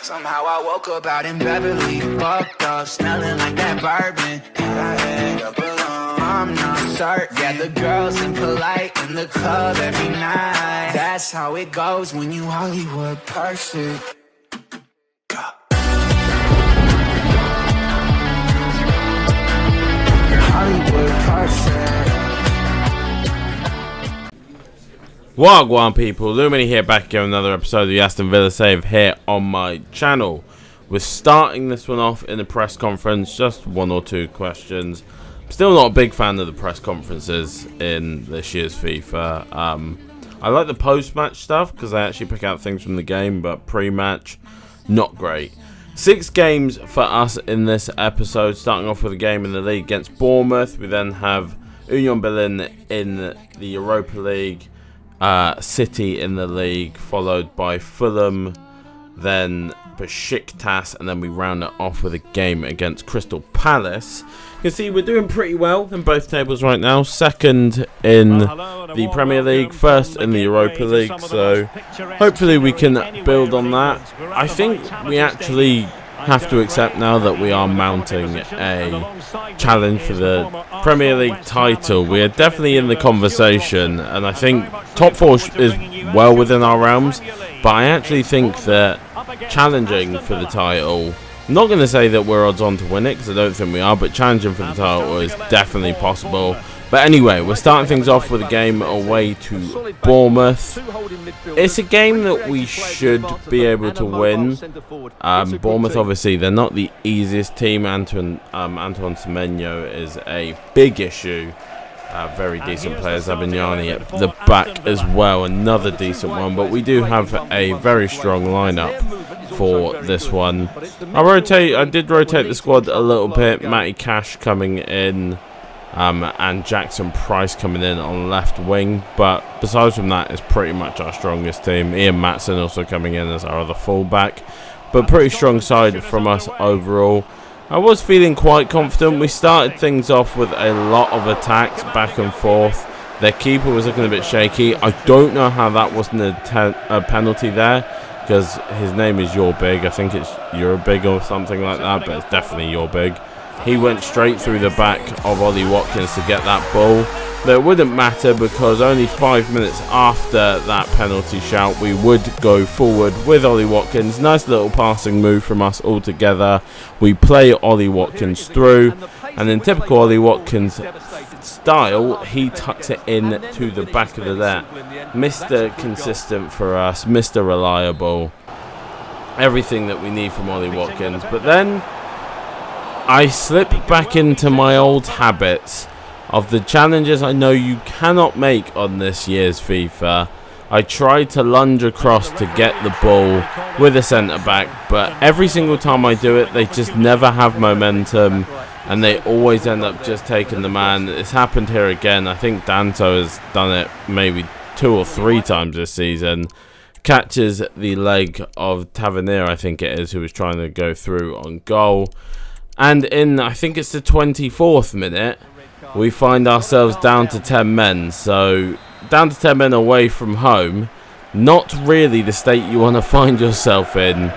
Somehow I woke up out in Beverly, fucked up, smelling like that bourbon. And I end up alone. I'm not certain. Yeah, the girls impolite in the club every night. That's how it goes when you Hollywood perfect. Hollywood perfect. Wagwan people, Lumanny here, back here, another episode of the Aston Villa Save here on my channel. We're starting this one off in a press conference, just one or two questions. I'm still not a big fan of the press conferences in this year's FIFA. I like the post-match stuff because I actually pick out things from the game, but pre-match, not great. 6 games for us in this episode, starting off with a game in the league against Bournemouth. We then have Union Berlin in the Europa League. City in the league, followed by Fulham, then Besiktas, and then we round it off with a game against Crystal Palace. You can see we're doing pretty well in both tables right now. Second in the Premier League, first in the Europa League, so hopefully we can build on that. I think we actually have to accept now that we are mounting a challenge for the Premier League title. We are definitely in the conversation, and I think top 4 is well within our realms, but I actually think that challenging for the title, I'm not going to say that we're odds on to win it because I don't think we are, but challenging for the title is definitely possible. But anyway, we're starting things off with a game away to Bournemouth. It's a game that we should be able to win. Bournemouth, obviously, they're not the easiest team. Antoine Semenyo is a big issue. Very decent player. Zabignani at the back as well, another decent one. But we do have a very strong lineup for this one. I did rotate the squad a little bit. Matty Cash coming in. And Jackson Price coming in on left wing, but besides from that, it's pretty much our strongest team. Ian Matson also coming in as our other fullback, but pretty strong side from us overall. I was feeling quite confident. We started things off with a lot of attacks back and forth. Their keeper was looking a bit shaky. I don't know how that wasn't a penalty there, because his name is You're Big. I think it's You're Big or something like that, but it's definitely You're Big. He went straight through the back of Ollie Watkins to get that ball. But it wouldn't matter because only 5 minutes after that penalty shout, we would go forward with Ollie Watkins. Nice little passing move from us all together. We play Ollie Watkins through, and in typical Ollie Watkins style, he tucks it in to the back of the net. Mr. Consistent for us, Mr. Reliable. Everything that we need from Ollie Watkins. But then I slip back into my old habits of the challenges I know you cannot make on this year's FIFA. I tried to lunge across to get the ball with a centre-back, but every single time I do it, they just never have momentum, and they always end up just taking the man. It's happened here again. I think Danto has done it maybe 2 or 3 times this season. Catches the leg of Tavernier, I think it is, who was trying to go through on goal. And in, I think it's the 24th minute, we find ourselves down to 10 men. So, down to 10 men away from home. Not really the state you want to find yourself in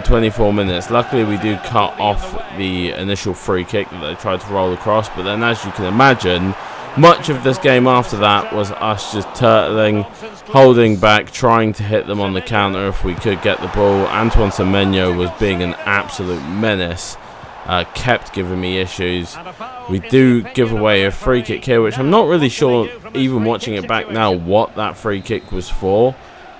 24 minutes. Luckily, we do cut off the initial free kick that they tried to roll across. But then, as you can imagine, much of this game after that was us just turtling, holding back, trying to hit them on the counter if we could get the ball. Antoine Semenyo was being an absolute menace. Kept giving me issues. We do give away a free kick here, which I'm not really sure, even watching it back now, what that free kick was for,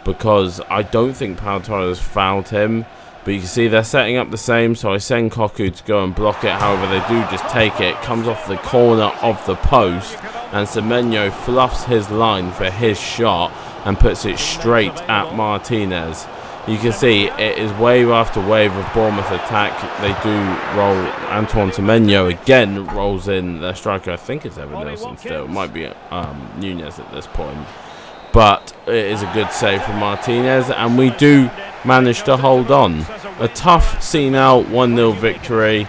because I don't think Pau Torres fouled him. But you can see they're setting up the same, so I send Koku to go and block it. However, they do just take it. It comes off the corner of the post, and Semenyo fluffs his line for his shot and puts it straight at Martinez. You can see it is wave after wave of Bournemouth attack. They do roll. Antoine Semenyo again rolls in their striker. I think it's Evan Nilsson still. It might be Nunez at this point. But it is a good save from Martinez, and we do manage to hold on. A tough see-now 1-0 victory.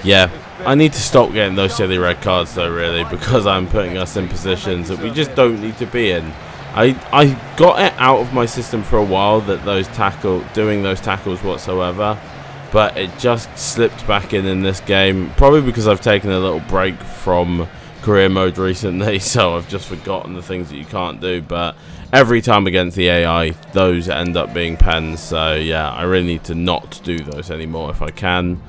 Yeah, I need to stop getting those silly red cards though, really, because I'm putting us in positions that we just don't need to be in. I got it out of my system for a while that doing those tackles whatsoever, but it just slipped back in this game, probably because I've taken a little break from career mode recently, so I've just forgotten the things that you can't do. But every time against the AI, those end up being pens, so yeah, I really need to not do those anymore if I can.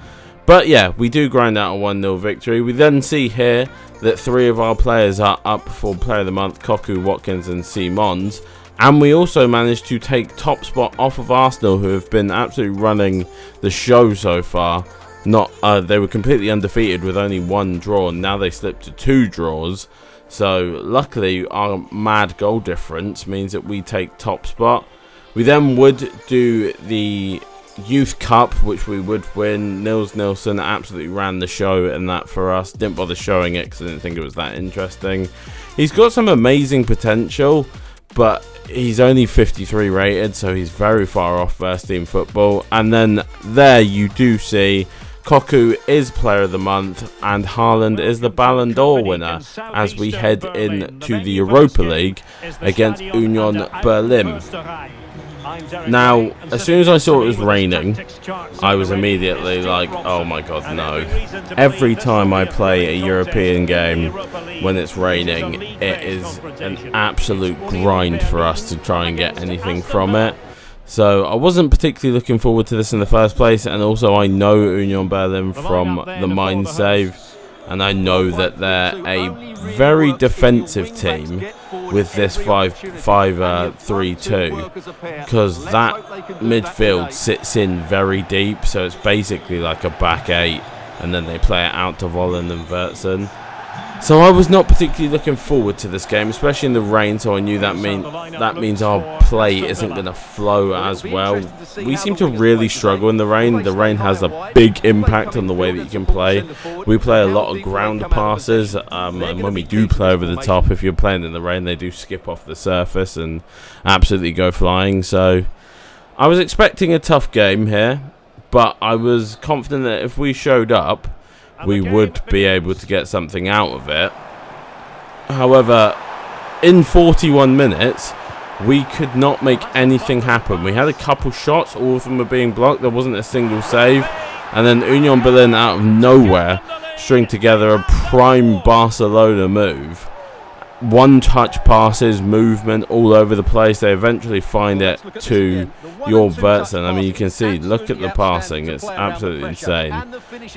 But yeah, we do grind out a 1-0 victory. We then see here that 3 of our players are up for Player of the Month: Cocu, Watkins and Simons. And we also managed to take top spot off of Arsenal, who have been absolutely running the show so far. They were completely undefeated with only 1 draw, and now they slipped to 2 draws. So luckily our mad goal difference means that we take top spot. We then would do the Youth Cup, which we would win. Nils Nilsson absolutely ran the show in that for us. Didn't bother showing it because I didn't think it was that interesting. He's got some amazing potential, but he's only 53 rated, so he's very far off first team football. And then there you do see Cocu is Player of the Month and Haaland is the Ballon d'Or winner as we head into the Europa League against Union Berlin. Now, as soon as I saw it was raining, I was immediately like, oh my god, no. Every time I play a European game when it's raining, it is an absolute grind for us to try and get anything from it. So I wasn't particularly looking forward to this in the first place, and also I know Union Berlin from the Mind Save, and I know that they're a very defensive team with this 5-3-2, because that midfield sits in very deep, so it's basically like a back 8, and then they play it out to Volland and Vertsen. So I was not particularly looking forward to this game, especially in the rain, so I knew that means our play isn't going to flow as well. We seem to really struggle in the rain. The rain has a big impact on the way that you can play. We play a lot of ground passes, and when we do play over the top, if you're playing in the rain, they do skip off the surface and absolutely go flying. So I was expecting a tough game here, but I was confident that if we showed up, we would be able to get something out of it. However, in 41 minutes, we could not make anything happen. We had a couple shots, all of them were being blocked, there wasn't a single save, and then Union Berlin out of nowhere string together a prime Barcelona move. One-touch passes, movement all over the place. They eventually find it to your Vertsen. I mean, you can see, look at the passing. It's absolutely insane.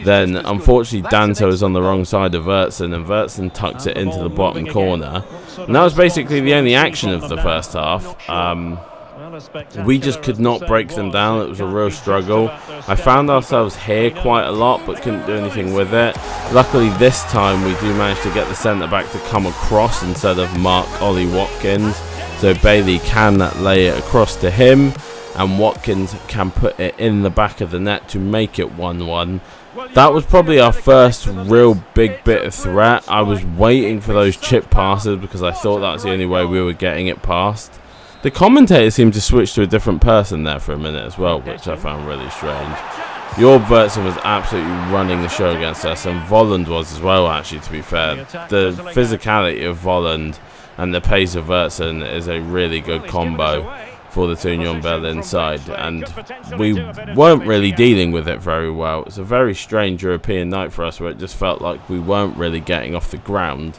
Then, unfortunately, Danto is on the wrong side of Vertsen, and Vertsen tucks it into the bottom corner. And that was basically the only action of the first half. We just could not break them down. It was a real struggle. I found ourselves here quite a lot, but couldn't do anything with it. Luckily, this time we do manage to get the centre-back to come across instead of Mark Ollie Watkins. So Bailey can lay it across to him, and Watkins can put it in the back of the net to make it 1-1. That was probably our first real big bit of threat. I was waiting for those chip passes because I thought that was the only way we were getting it past. The commentator seemed to switch to a different person there for a minute as well, which I found really strange. Your Vertsen was absolutely running the show against us, and Volland was as well, actually, to be fair. The physicality of Volland and the pace of Vertsen is a really good combo for the Union Berlin side, and we weren't really dealing with it very well. It's a very strange European night for us, where it just felt like we weren't really getting off the ground.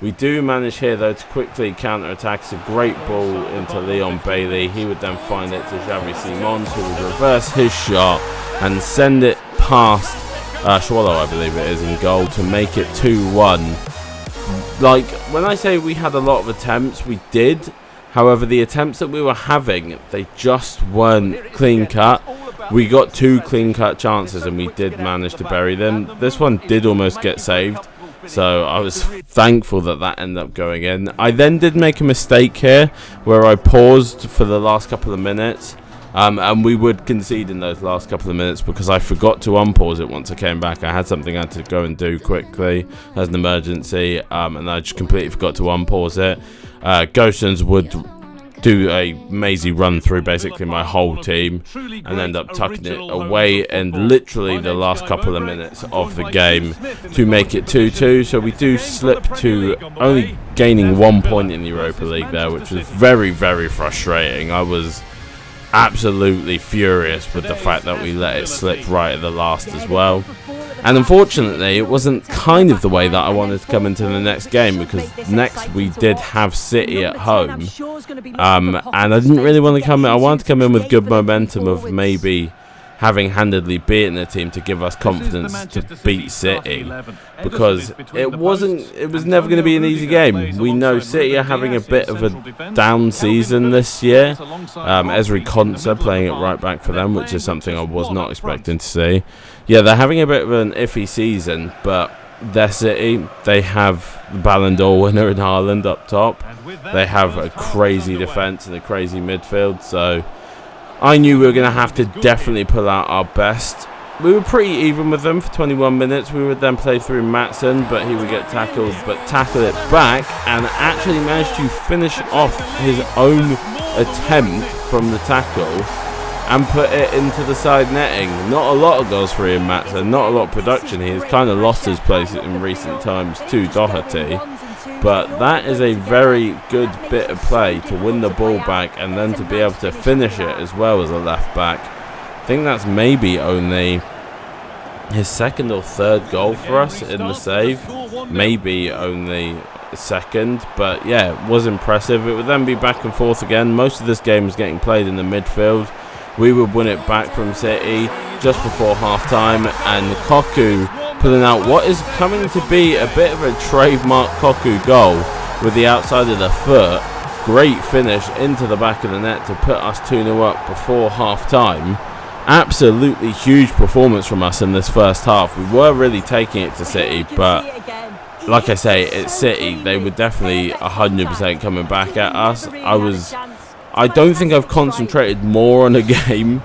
We do manage here, though, to quickly counter-attack. It's a great ball into Leon Bailey. He would then find it to Xavi Simons, who would reverse his shot and send it past Schwallow, I believe it is, in goal to make it 2-1. Like, when I say we had a lot of attempts, we did. However, the attempts that we were having, they just weren't clean-cut. We got 2 clean-cut chances, and we did manage to bury them. This one did almost get saved, so I was thankful that that ended up going in. I then did make a mistake here where I paused for the last couple of minutes, and we would concede in those last couple of minutes because I forgot to unpause it once I came back. I had something I had to go and do quickly as an emergency, and I just completely forgot to unpause it. Gosens would do a mazy run through basically my whole team and end up tucking it away in literally the last couple of minutes of the game to make it 2-2. So we do slip to only gaining 1 point in the Europa League there, which was very, very frustrating. I was absolutely furious with the fact that we let it slip right at the last as well. And unfortunately, it wasn't kind of the way that I wanted to come into the next game, because next we did have City at home. And I didn't really want to come in. I wanted to come in with good momentum of maybe having handedly beaten the team to give us confidence to beat City, because it was never going to be an easy game. We know City are having a bit of a down season this year. Ezri Konsa playing it right back for them, which is something I was not expecting to see. Yeah, they're having a bit of an iffy season, but they're City. They have the Ballon d'Or winner in Haaland up top. They have a crazy defence and a crazy midfield, so I knew we were going to have to definitely pull out our best. We were pretty even with them for 21 minutes. We would then play through Matson, but he would get tackled, but tackle it back and actually managed to finish off his own attempt from the tackle and put it into the side netting. Not a lot of goals for Ian Matson, not a lot of production. He has kind of lost his place in recent times to Doherty. But that is a very good bit of play to win the ball back and then to be able to finish it as well as a left back. I think that's maybe only his second or third goal for us in the save. Maybe only second, but yeah, it was impressive. It would then be back and forth again. Most of this game was getting played in the midfield. We would win it back from City just before half-time, and Koku pulling out what is coming to be a bit of a trademark Koku goal with the outside of the foot. Great finish into the back of the net to put us 2-0 up before half-time. Absolutely huge performance from us in this first half. We were really taking it to City, but like I say, it's City. They were definitely 100% coming back at us. I don't think I've concentrated more on a game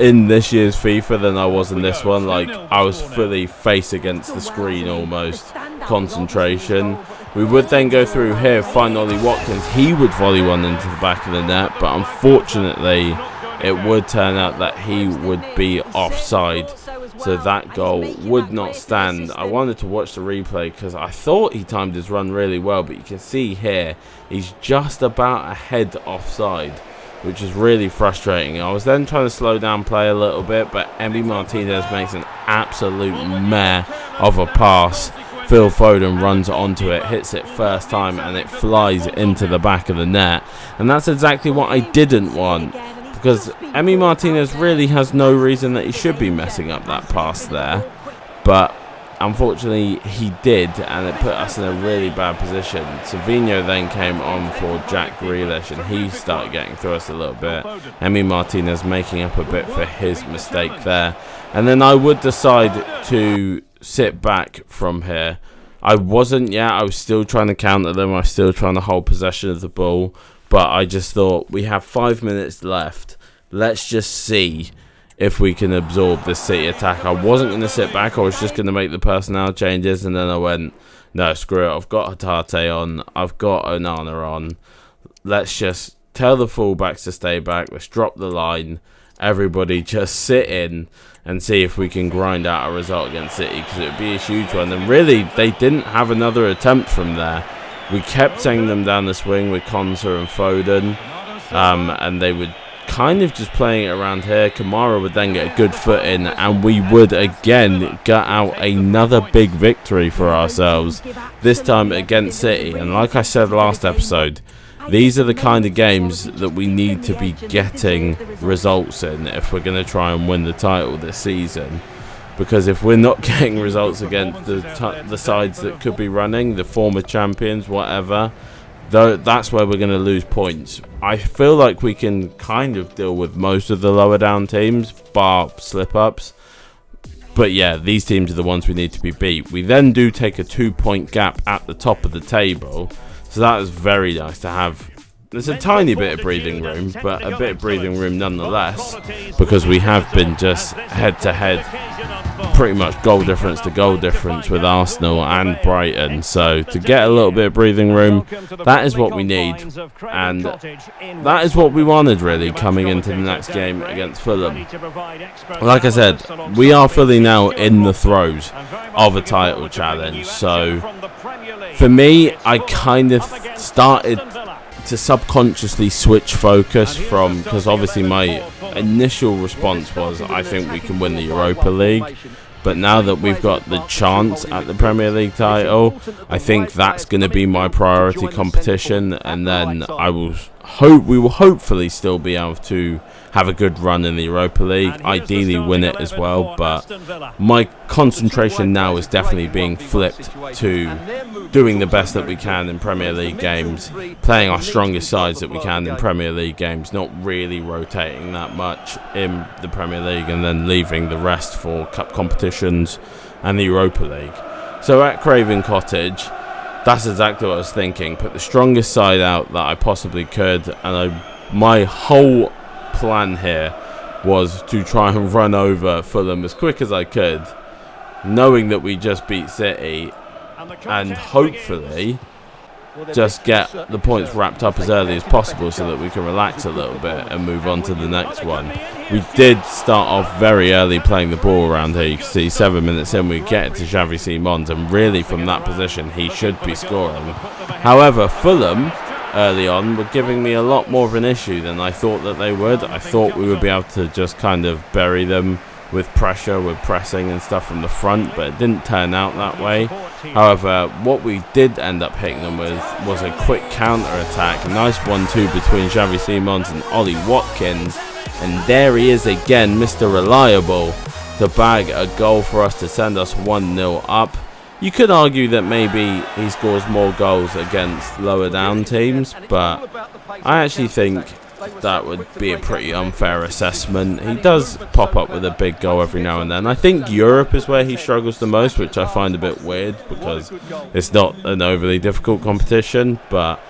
in this year's FIFA than I was in this one. Like, I was fully face against the screen almost. Concentration. We would then go through here, find Ollie Watkins. He would volley one into the back of the net, but unfortunately it would turn out that he would be offside, so that goal would not stand. I wanted to watch the replay because I thought he timed his run really well, but you can see here he's just about a head offside, which is really frustrating. I was then trying to slow down play a little bit, but Emi Martinez makes an absolute mare of a pass. Phil Foden runs onto it, hits it first time, and it flies into the back of the net. And that's exactly what I didn't want, because Emi Martinez really has no reason that he should be messing up that pass there. But unfortunately he did, and it put us in a really bad position. Savinho then came on for Jack Grealish, and he started getting through us a little bit. Emi Martinez making up a bit for his mistake there. And then I would decide to sit back from here. I wasn't yet. I was still trying to counter them. I was still trying to hold possession of the ball. But I just thought, we have 5 minutes left. Let's just see if we can absorb this City attack. I wasn't going to sit back. I was just going to make the personnel changes. And then I went, no, screw it. I've got Hatate on. I've got Onana on. Let's just tell the fullbacks to stay back. Let's drop the line. Everybody just sit in and see if we can grind out a result against City, because it would be a huge one. And really, they didn't have another attempt from there. We kept sending them down the swing with Konsa and Foden, and they would kind of just playing it around here. Kamara would then get a good foot in, and we would again get out another big victory for ourselves, this time against City. And like I said last episode, these are the kind of games that we need to be getting results in if we're going to try and win the title this season. Because if we're not getting results against the sides that could be running, the former champions, whatever, that's where we're going to lose points. I feel like we can kind of deal with most of the lower down teams, bar slip-ups. But yeah, these teams are the ones we need to be beat. We then do take a 2-point gap at the top of the table. So that is very nice to have. There's a tiny bit of breathing room, but a bit of breathing room nonetheless, because we have been just head-to-head pretty much goal difference to goal difference with Arsenal and Brighton. So to get a little bit of breathing room, that is what we need, and that is what we wanted really coming into the next game against Fulham. Like I said, we are fully now in the throes of a title challenge. So for me, I kind of started to subconsciously switch focus from, because obviously my initial response was I think we can win the Europa League, but now that we've got the chance at the Premier League title, I think that's going to be my priority competition, and then we will hopefully still be able to have a good run in the Europa League, ideally win it as well, but my concentration now is definitely being flipped to doing the best that we can in Premier League games, playing our strongest sides that we can in Premier League games, not really rotating that much in the Premier League and then leaving the rest for cup competitions and the Europa League. So at Craven Cottage, that's exactly what I was thinking. Put the strongest side out that I possibly could, and my whole plan here was to try and run over Fulham as quick as I could, knowing that we just beat City, and hopefully just get the points wrapped up as early as possible so that we can relax a little bit and move on to the next one. We did start off very early playing the ball around here. You can see 7 minutes in we get it to Xavi Simons, and really from that position he should be scoring. However, Fulham early on were giving me a lot more of an issue than I thought that they would. I thought we would be able to just kind of bury them with pressure, with pressing and stuff from the front, but it didn't turn out that way. However, what we did end up hitting them with was a quick counter-attack. Nice 1-2 between Xavi Simons and Ollie Watkins, and there he is again, Mr. Reliable, to bag a goal for us to send us 1-0 up. You could argue that maybe he scores more goals against lower down teams, but I actually think that would be a pretty unfair assessment. He does pop up with a big goal every now and then. I think Europe is where he struggles the most, which I find a bit weird because it's not an overly difficult competition, but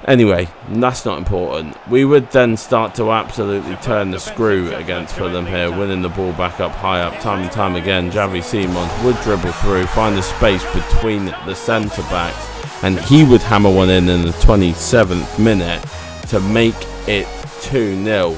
anyway, that's not important. We would then start to absolutely turn the screw against Fulham here, winning the ball back up high up time and time again. Xavi Simons would dribble through, find the space between the centre-backs, and he would hammer one in the 27th minute to make it 2-0.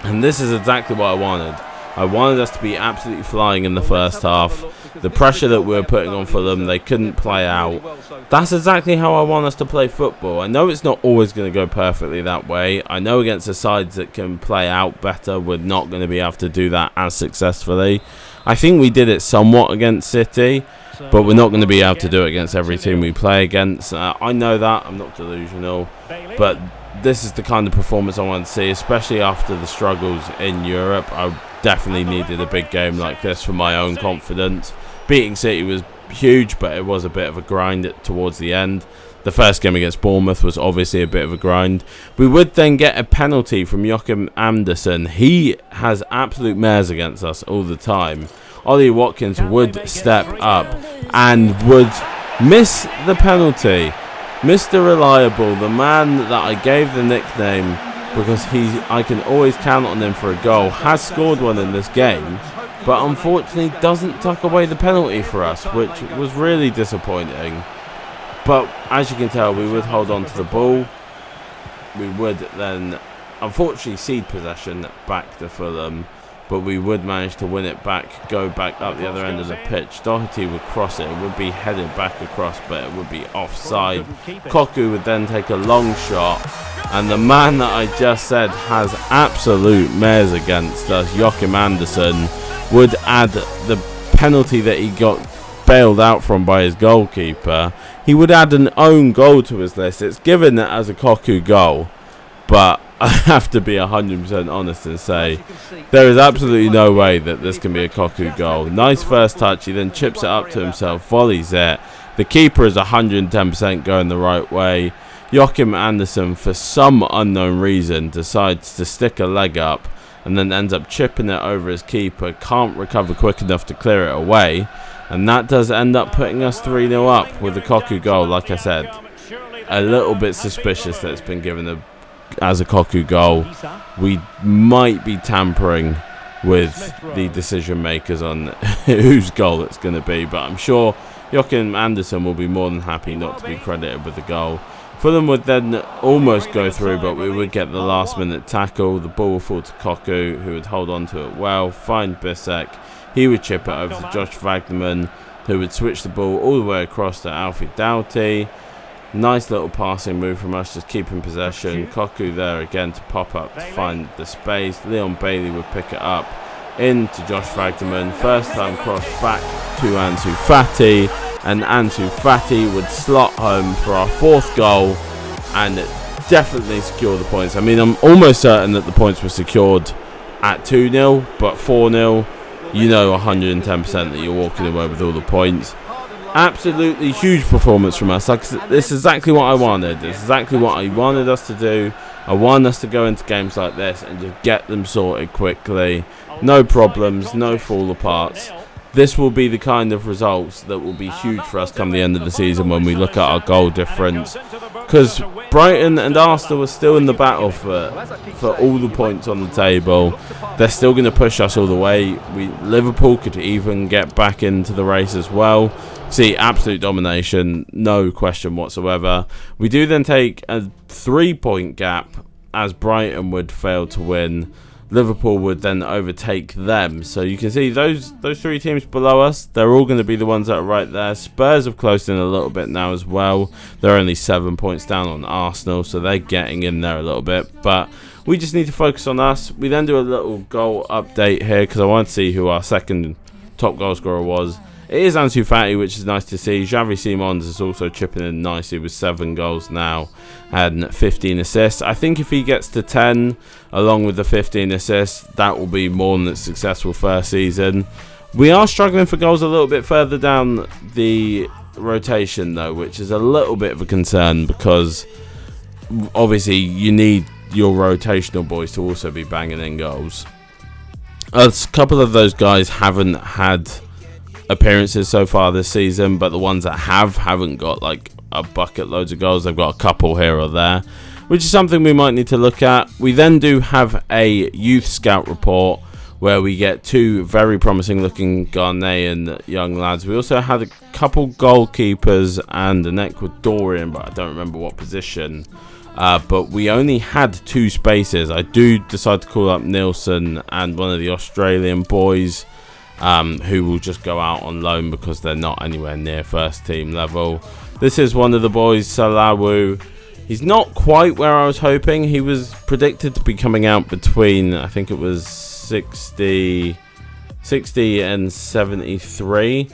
And this is exactly what I wanted. I wanted us to be absolutely flying in the first half. The pressure that we were putting on for them, they couldn't play out. That's exactly how I want us to play football. I know it's not always going to go perfectly that way. I know against the sides that can play out better, we're not going to be able to do that as successfully. I think we did it somewhat against City, but we're not going to be able to do it against every team we play against. I know that. I'm not delusional, but this is the kind of performance I want to see, especially after the struggles in Europe. I definitely needed a big game like this for my own confidence. Beating City was huge, but it was a bit of a grind towards the end. The first game against Bournemouth was obviously a bit of a grind. We would then get a penalty from Joachim Andersen. He has absolute mares against us all the time. Ollie Watkins would step up and would miss the penalty. Mr. Reliable, the man that I gave the nickname because I can always count on him for a goal, has scored one in this game, but unfortunately doesn't tuck away the penalty for us, which was really disappointing. But as you can tell, we would hold on to the ball. We would then unfortunately cede possession back to Fulham, but we would manage to win it back, go back up the other end of the pitch. Doherty would cross it. It would be headed back across, but it would be offside. Koku would then take a long shot, and the man that I just said has absolute mares against us, Joachim Andersen, would add the penalty that he got bailed out from by his goalkeeper. He would add an own goal to his list. It's given it as a Koku goal, but I have to be 100% honest and say there is absolutely no way that this can be a Koku goal. Nice first touch, he then chips it up to himself, volleys it. The keeper is 110% going the right way. Joachim Andersen, for some unknown reason, decides to stick a leg up and then ends up chipping it over his keeper. Can't recover quick enough to clear it away, and that does end up putting us 3-0 up with a Koku goal. Like I said, a little bit suspicious that it's been given as a Koku goal. We might be tampering with the decision makers on whose goal it's going to be. But I'm sure Joachim Andersen will be more than happy not to be credited with the goal. Fulham would then almost go through, but we would get the last minute tackle. The ball would fall to Koku, who would hold on to it well, find Bissek. He would chip it over to Josh Wagnerman, who would switch the ball all the way across to Alfie Doughty. Nice little passing move from us, just keeping possession. Koku there again to pop up to find the space. Leon Bailey would pick it up into Josh Wagnerman. First time cross back to Ansu Fati, and Ansu Fati would slot home for our 4th goal and definitely secure the points. I mean, I'm almost certain that the points were secured at 2-0, but 4-0, you know 110% that you're walking away with all the points. Absolutely huge performance from us. Like, this is exactly what I wanted. This is exactly what I wanted us to do. I want us to go into games like this and just get them sorted quickly. No problems, no fall aparts. This will be the kind of results that will be huge for us come the end of the season when we look at our goal difference. Because Brighton and Arsenal are still in the battle for all the points on the table. They're still going to push us all the way. Liverpool could even get back into the race as well. See, absolute domination, no question whatsoever. We do then take a 3-point gap as Brighton would fail to win. Liverpool would then overtake them. So you can see those 3 teams below us, they're all going to be the ones that are right there. Spurs have closed in a little bit now as well. They're only 7 points down on Arsenal, so they're getting in there a little bit. But we just need to focus on us. We then do a little goal update here because I want to see who our second top goal scorer was. It is Ansu Fati, which is nice to see. Xavi Simons is also chipping in nicely with 7 goals now and 15 assists. I think if he gets to 10, along with the 15 assists, that will be more than a successful first season. We are struggling for goals a little bit further down the rotation, though, which is a little bit of a concern because obviously you need your rotational boys to also be banging in goals. A couple of those guys haven't had appearances so far this season, but the ones that haven't got like a bucket loads of goals. They've got a couple here or there, which is something we might need to look at. We then do have a youth scout report where we get 2 very promising looking Ghanaian young lads. We also had a couple goalkeepers and an Ecuadorian, but I don't remember what position. But we only had 2 spaces. I do decide to call up Nielsen and one of the Australian boys, who will just go out on loan because they're not anywhere near first team level. This is one of the boys, Salawu. He's not quite where I was hoping. He was predicted to be coming out between, I think it was 60 and 73,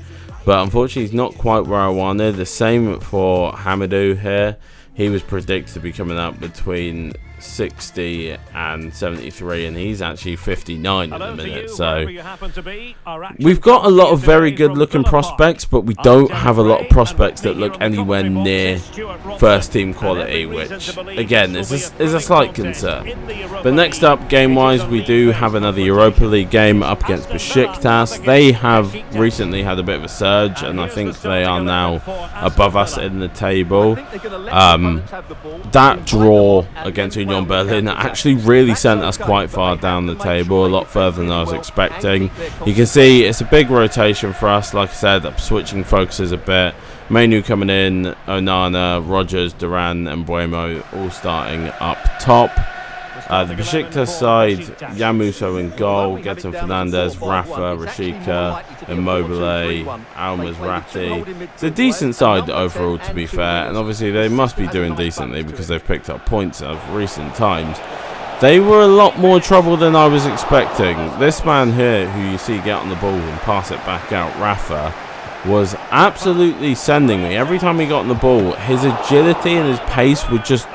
but unfortunately he's not quite where I wanted. The same for Hamadou here. He was predicted to be coming out between 60 and 73, and he's actually 59 at the minute. So we've got a lot of very good looking prospects, but we don't have a lot of prospects that look anywhere near first team quality, which again is a slight concern. But next up, game wise, we do have another Europa League game up against Besiktas. They have recently had a bit of a surge, and I think they are now above us in the table. That draw against Union Berlin actually really sent us quite far down the table, a lot further than I was expecting. You can see it's a big rotation for us. Like I said, I'm switching focuses a bit. Manu coming in, Onana, Rogers, Duran and Buemo all starting up top. The Besiktas side, Yamuso in goal, Getson Fernandez, Rafa, Rashika, Immobile, Al-Mazrati. It's a decent side overall, to be fair, and obviously they must be doing decently because they've picked up points of recent times. They were a lot more trouble than I was expecting. This man here, who you see get on the ball and pass it back out, Rafa, was absolutely sending me. Every time he got on the ball, his agility and his pace were just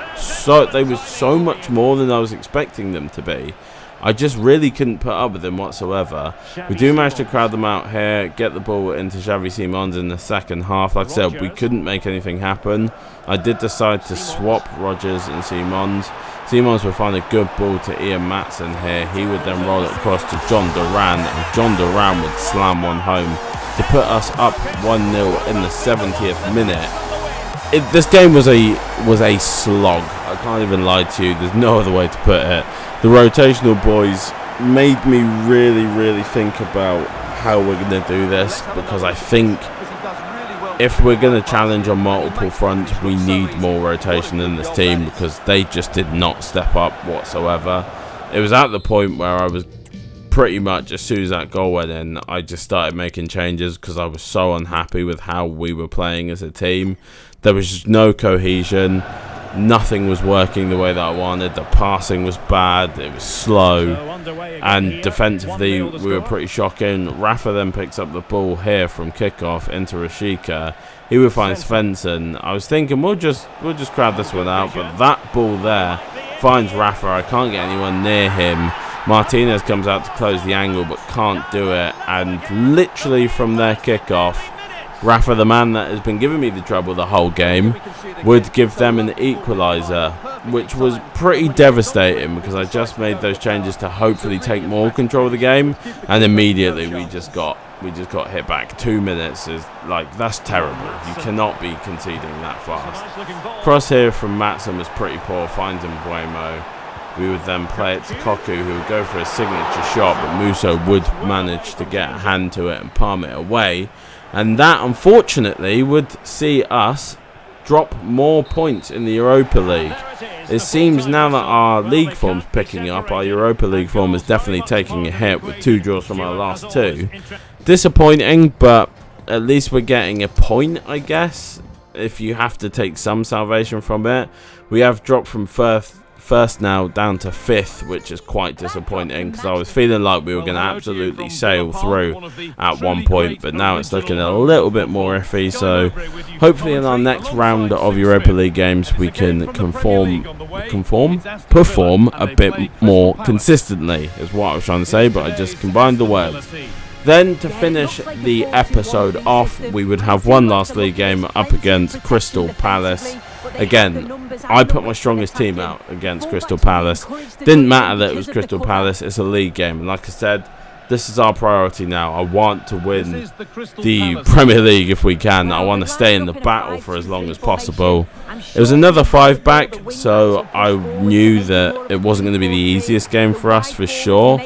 they were so much more than I was expecting them to be. I just really couldn't put up with them whatsoever. We do manage to crowd them out here, get the ball into Xavi Simons in the second half. Like I said, we couldn't make anything happen. I did decide to swap Rogers and Simons. Simons would find a good ball to Ian Matson here. He would then roll it across to John Duran, and John Duran would slam one home to put us up 1-0 in the 70th minute. This game was a slog. I can't even lie to you. There's no other way to put it. The rotational boys made me really think about how we're going to do this, because I think if we're going to challenge on multiple fronts, we need more rotation in this team, because they just did not step up whatsoever. It was at the point where I was pretty much, as soon as that goal went in, I just started making changes because I was so unhappy with how we were playing as a team. There was just no cohesion. Nothing was working the way that I wanted. The passing was bad. It was slow. And defensively, we were pretty shocking. Rafa then picks up the ball here from kickoff into Rashika. He would find Svensson. I was thinking we'll just crowd this one out, but that ball there finds Rafa. I can't get anyone near him. Martinez comes out to close the angle, but can't do it. And literally from their kickoff, Rafa, the man that has been giving me the trouble the whole game, would give them an equaliser, which was pretty devastating, because I just made those changes to hopefully take more control of the game, and immediately we just got hit back. 2 minutes is like, that's terrible. You cannot be conceding that fast. Cross here from Matson was pretty poor, finds Mbuemo. We would then play it to Koku, who would go for a signature shot, but Musso would manage to get a hand to it and palm it away. And that, unfortunately, would see us drop more points in the Europa League. It seems now that our league form's picking up, our Europa League form is definitely taking a hit with 2 draws from our last 2. Disappointing, but at least we're getting a point, I guess, if you have to take some salvation from it. We have dropped from first now down to 5th, which is quite disappointing, because I was feeling like we were going to absolutely sail through at one point, but now it's looking a little bit more iffy. So hopefully in our next round of Europa League games we can perform a bit more consistently, is what I was trying to say, but I just combined the words. Then to finish the episode off, we would have one last league game up against Crystal Palace. Again, I put my strongest team out against Crystal Palace. Didn't matter that it was Crystal Palace, it's a league game. And like I said, this is our priority now. I want to win the Premier League if we can. I want to stay in the battle for as long as possible. It was another 5 back, so I knew that it wasn't going to be the easiest game for us for sure.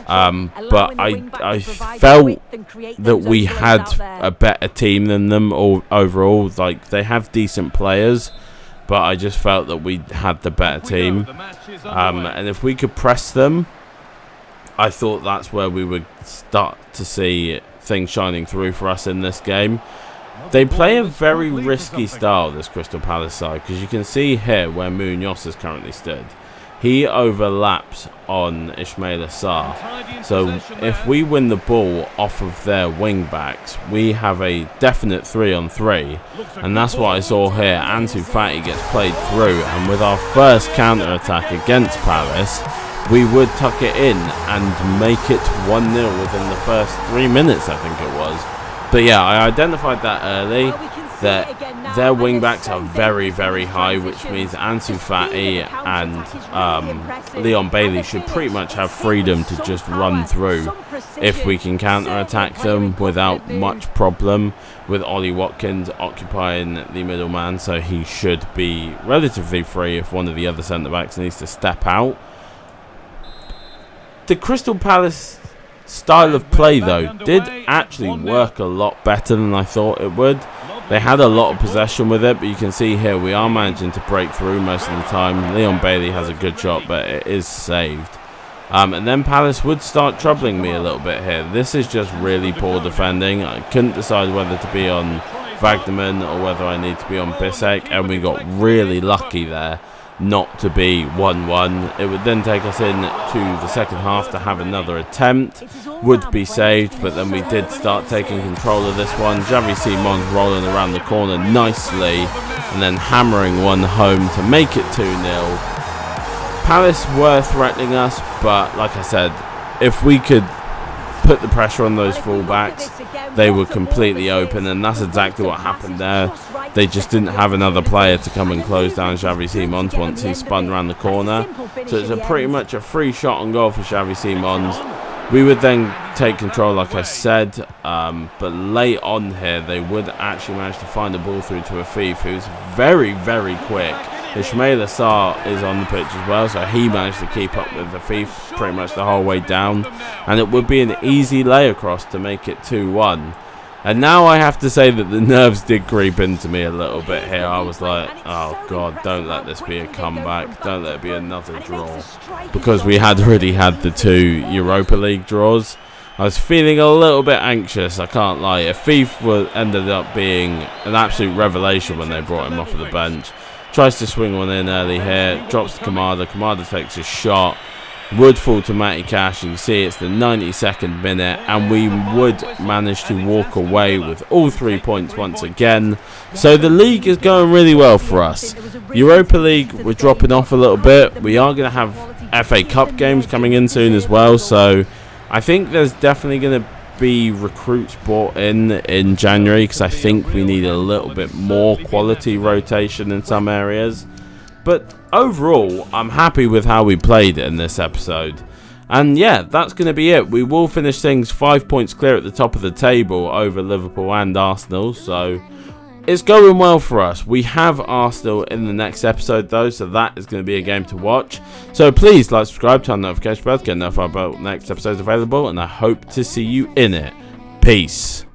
But I felt that we had a better team than them overall. Like, they have decent players, but I just felt that we had the better team. And if we could press them, I thought that's where we would start to see things shining through for us in this game. They play a very risky style, this Crystal Palace side, because you can see here where Munoz is currently stood. He overlaps on Ismail Assar. So if we win the ball off of their wing backs, we have a definite 3-on-3. And that's what I saw here. Ansu Fati gets played through, and with our first counter-attack against Palace, we would tuck it in and make it 1-0 within the first 3 minutes, I think it was. But yeah, I identified that early, that their wing backs are very high, which means Ansu Fati and Leon Bailey should pretty much have freedom to just run through if we can counter-attack them without much problem, with Ollie Watkins occupying the middleman, so he should be relatively free if one of the other centre-backs needs to step out. The Crystal Palace style of play, though, did actually work a lot better than I thought it would. They had a lot of possession with it, but you can see here we are managing to break through most of the time. Leon Bailey has a good shot, but it is saved. And then Palace would start troubling me a little bit here. This is just really poor defending. I couldn't decide whether to be on Wagnerman or whether I need to be on Bissek, and we got really lucky there not to be 1-1. It would then take us into the second half to have another attempt. Would be saved, but then we did start taking control of this one. Xavi Simons rolling around the corner nicely and then hammering one home to make it 2-0. Palace were threatening us, but like I said, if we could put the pressure on those fullbacks, they were completely open, and that's exactly what happened there. They just didn't have another player to come and close down Xavi Simons once he spun around the corner. So it's pretty much a free shot on goal for Xavi Simons. We would then take control, like I said, but late on here, they would actually manage to find the ball through to Afif, who's very quick. Ismail Assar is on the pitch as well, so he managed to keep up with the Thief pretty much the whole way down, and it would be an easy lay across to make it 2-1. And now I have to say that the nerves did creep into me a little bit here. I was like, oh god, don't let this be a comeback, don't let it be another draw, because we had already had the 2 Europa League draws. I was feeling a little bit anxious, I can't lie. If Thief ended up being an absolute revelation when they brought him off of the bench. Tries to swing one in early here, drops to Kamada, Kamada takes a shot, would fall to Matty Cash. You can see it's the 92nd minute, and we would manage to walk away with all 3 points once again. So the league is going really well for us. Europa League, we're dropping off a little bit. We are going to have FA Cup games coming in soon as well, so I think there's definitely going to be recruits brought in January, because I think we need a little bit more quality rotation in some areas. But overall, I'm happy with how we played in this episode. And yeah, that's going to be it. We will finish things 5 points clear at the top of the table over Liverpool and Arsenal, so it's going well for us. We have Arsenal in the next episode though, so that is going to be a game to watch. So please like, subscribe, turn on notification bells, get notified about next episodes available, and I hope to see you in it. Peace.